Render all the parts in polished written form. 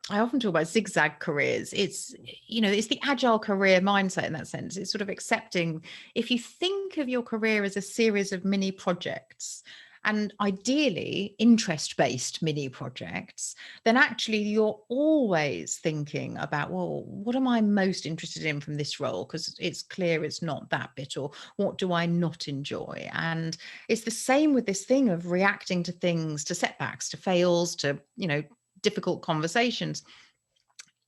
I often talk about zigzag careers. It's, it's the agile career mindset in that sense. It's sort of accepting, if you think of your career as a series of mini projects, and ideally interest-based mini projects, then actually you're always thinking about, well, what am I most interested in from this role? Because it's clear it's not that bit, or what do I not enjoy? And it's the same with this thing of reacting to things, to setbacks, to fails, to, difficult conversations.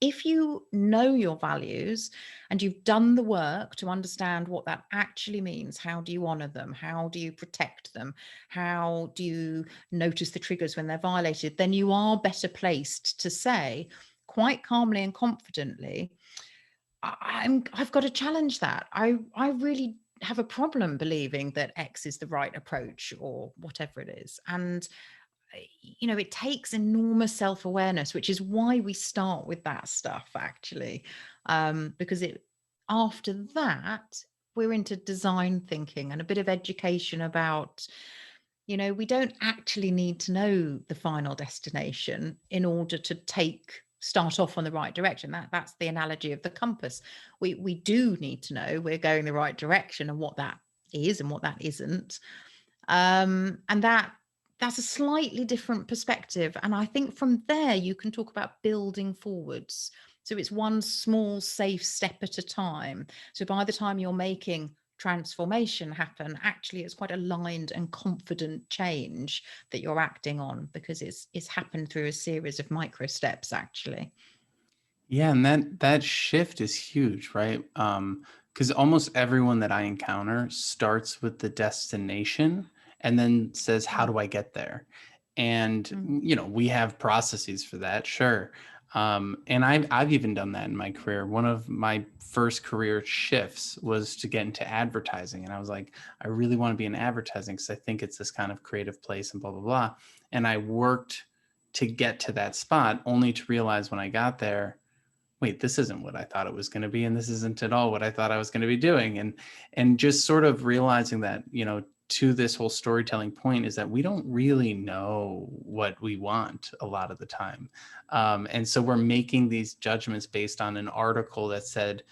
If you know your values and you've done the work to understand what that actually means, how do you honor them? How do you protect them? How do you notice the triggers when they're violated? Then you are better placed to say quite calmly and confidently, I've got to challenge that. I really have a problem believing that X is the right approach or whatever it is. And it takes enormous self-awareness, which is why we start with that stuff actually, because after that we're into design thinking and a bit of education about, we don't actually need to know the final destination in order to start off on the right direction. That's the analogy of the compass. We do need to know we're going the right direction and what that is and what that isn't. And that's a slightly different perspective. And I think from there, you can talk about building forwards. So it's one small, safe step at a time. So by the time you're making transformation happen, actually, it's quite aligned and confident change that you're acting on, because it's happened through a series of micro steps, actually. Yeah, and that shift is huge, right? Because almost everyone that I encounter starts with the destination and then says, "How Mm. do I get there?" And Mm. we have processes for that, sure. And I've even done that in my career. One of my first career shifts was to get into advertising, and I was like, I really want to be in advertising because I think it's this kind of creative place and blah blah blah. And I worked to get to that spot, only to realize when I got there, wait, this isn't what I thought it was going to be, and this isn't at all what I thought I was going to be doing. And just sort of realizing that, to this whole storytelling point, is that we don't really know what we want a lot of the time. And so we're making these judgments based on an article that said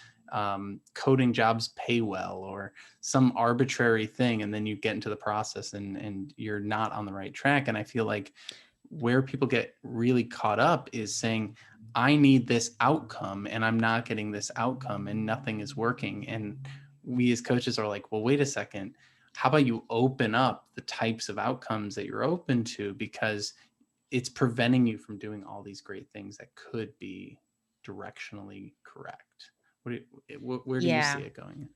coding jobs pay well, or some arbitrary thing, and then you get into the process and you're not on the right track. And I feel like where people get really caught up is saying, I need this outcome and I'm not getting this outcome and nothing is working. And we as coaches are like, well, wait a second. How about you open up the types of outcomes that you're open to? Because it's preventing you from doing all these great things that could be directionally correct. Where do you see Yeah. it going?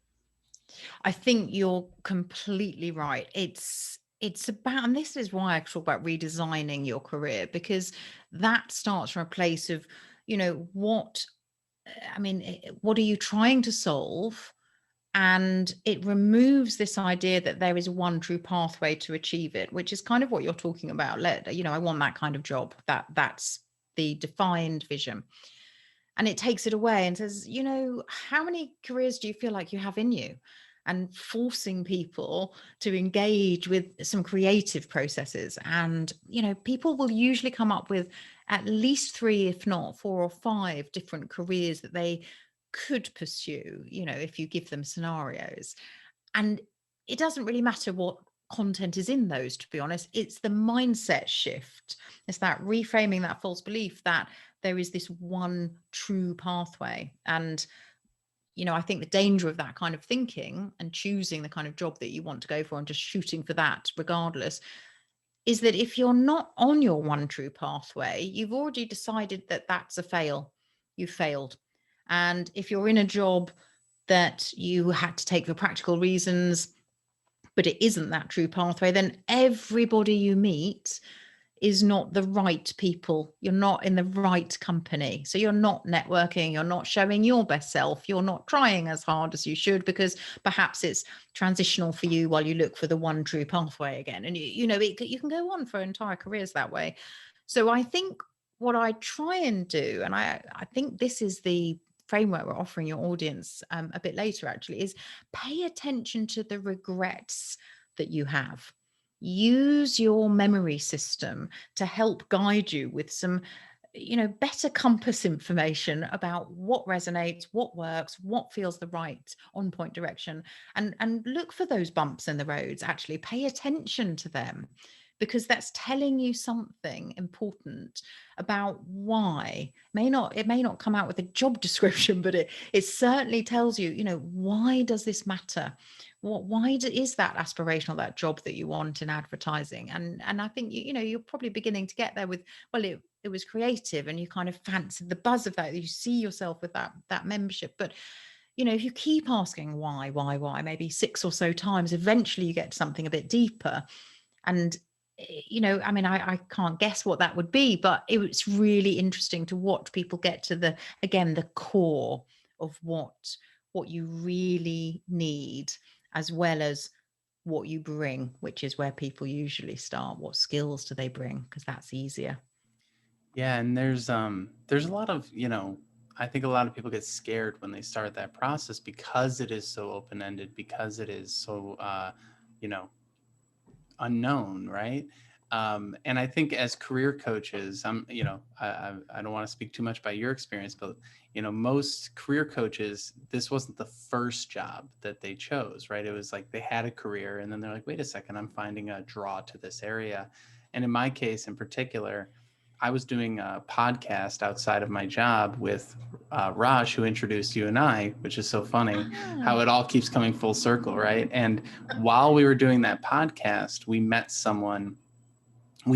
I think you're completely right. It's about, and this is why I talk about redesigning your career, because that starts from a place of, what what are you trying to solve? And it removes this idea that there is one true pathway to achieve it, which is kind of what you're talking about. I want that kind of job. That's the defined vision. And it takes it away and says, how many careers do you feel like you have in you? And forcing people to engage with some creative processes. And, people will usually come up with at least three, if not four or five different careers that they could pursue, if you give them scenarios. And it doesn't really matter what content is in those, to be honest. It's the mindset shift. It's that reframing that false belief that there is this one true pathway. And I think the danger of that kind of thinking and choosing the kind of job that you want to go for and just shooting for that regardless, is that if you're not on your one true pathway, you've already decided that that's a fail. You failed. And if you're in a job that you had to take for practical reasons, but it isn't that true pathway, then everybody you meet is not the right people. You're not in the right company. So you're not networking, you're not showing your best self, you're not trying as hard as you should, because perhaps it's transitional for you while you look for the one true pathway again. And you can go on for entire careers that way. So I think what I try and do, and I think this is the framework we're offering your audience a bit later actually, is pay attention to the regrets that you have. Use your memory system to help guide you with some better compass information about what resonates, what works, what feels the right on point direction, and look for those bumps in the roads. Actually pay attention to them, because that's telling you something important about why. It may not come out with a job description, but it certainly tells you, why does this matter? Is that aspirational, that job that you want in advertising? And I think you're probably beginning to get there with, well, it was creative and you kind of fancied the buzz of that, you see yourself with that membership. But if you keep asking why, maybe 6 or so times, eventually you get to something a bit deeper. And I mean, I can't guess what that would be, but it's really interesting to watch people get to the core of what you really need, as well as what you bring, which is where people usually start. What skills do they bring? Because that's easier. Yeah, and there's a lot of, I think a lot of people get scared when they start that process because it is so open-ended, because it is so you know, unknown, right? And I think as career coaches, I don't want to speak too much about your experience, but most career coaches, this wasn't the first job that they chose, right? It was like they had a career, and then they're like, wait a second, I'm finding a draw to this area. And in my case, in particular, I was doing a podcast outside of my job with Raj, who introduced you and I, which is so funny Ah, how it all keeps coming full circle, right? And while we were doing that podcast, we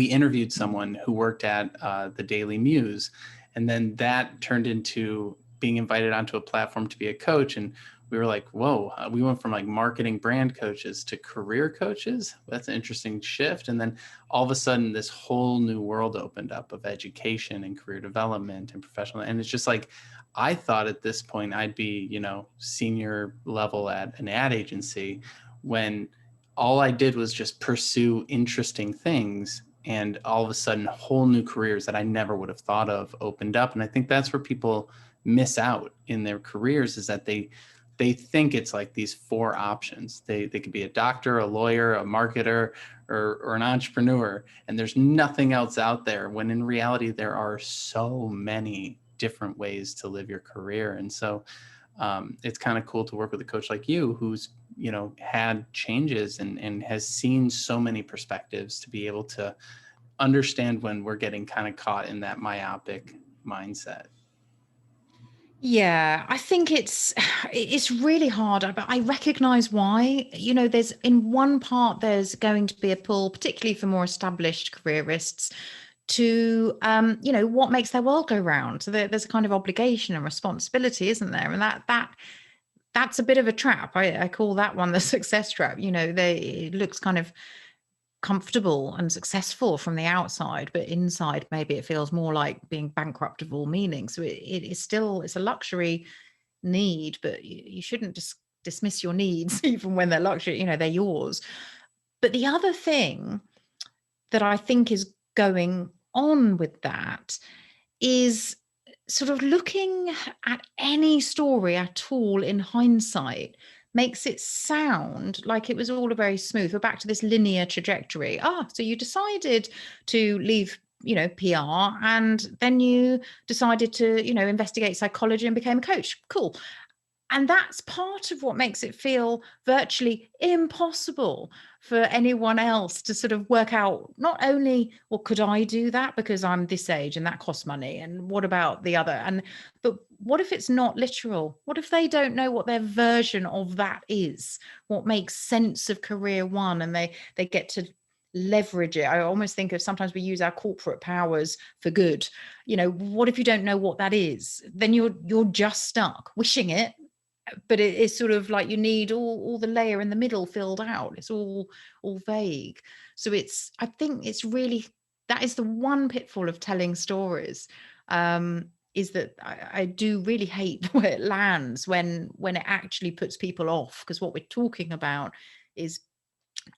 interviewed someone who worked at the Daily Muse. And then that turned into being invited onto a platform to be a coach. And we were like, whoa, we went from like marketing brand coaches to career coaches. That's an interesting shift. And then all of a sudden, this whole new world opened up of education and career development and professional. And it's just like, I thought at this point I'd be, senior level at an ad agency, when all I did was just pursue interesting things. And all of a sudden, whole new careers that I never would have thought of opened up. And I think that's where people miss out in their careers, is that they think it's like these 4 options. They could be a doctor, a lawyer, a marketer, or an entrepreneur, and there's nothing else out there, when in reality there are so many different ways to live your career. And so it's kind of cool to work with a coach like you, who's had changes and has seen so many perspectives, to be able to understand when we're getting kind of caught in that myopic mindset. yeah, I think it's really hard, but I recognize why. There's, in one part, there's going to be a pull, particularly for more established careerists, to what makes their world go round. So there's a kind of obligation and responsibility, isn't there? And that's a bit of a trap. I call that one the success trap. It looks kind of comfortable and successful from the outside, but inside maybe it feels more like being bankrupt of all meaning. So it is still, it's a luxury need, but you shouldn't just dismiss your needs even when they're luxury. They're yours. But the other thing that I think is going on with that is sort of looking at any story at all in hindsight makes it sound like it was all a very smooth. We're back to this linear trajectory. So you decided to leave, PR, and then you decided to, investigate psychology and became a coach. Cool. And that's part of what makes it feel virtually impossible for anyone else to sort of work out, not only, well, could I do that because I'm this age and that costs money? And what about the other? But what if it's not literal? What if they don't know what their version of that is? What makes sense of career one? And they get to leverage it. I almost think of, sometimes we use our corporate powers for good. What if you don't know what that is? Then you're just stuck wishing it, but it is sort of like you need all the layer in the middle filled out. It's all vague. So I think it's really, that is the one pitfall of telling stories, is that I do really hate the way it lands when it actually puts people off, because what we're talking about is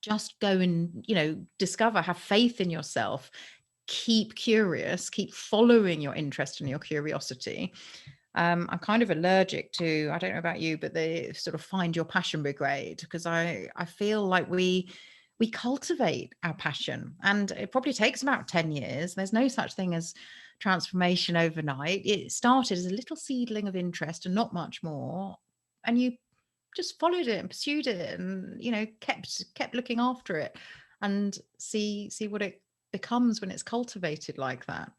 just go and discover, have faith in yourself, keep curious, keep following your interest and your curiosity. I'm kind of allergic to, I don't know about you, but the sort of find your passion brigade, because I feel like we cultivate our passion, and it probably takes about 10 years. There's no such thing as transformation overnight. It started as a little seedling of interest and not much more. And you just followed it and pursued it and, kept looking after it and see what it becomes when it's cultivated like that.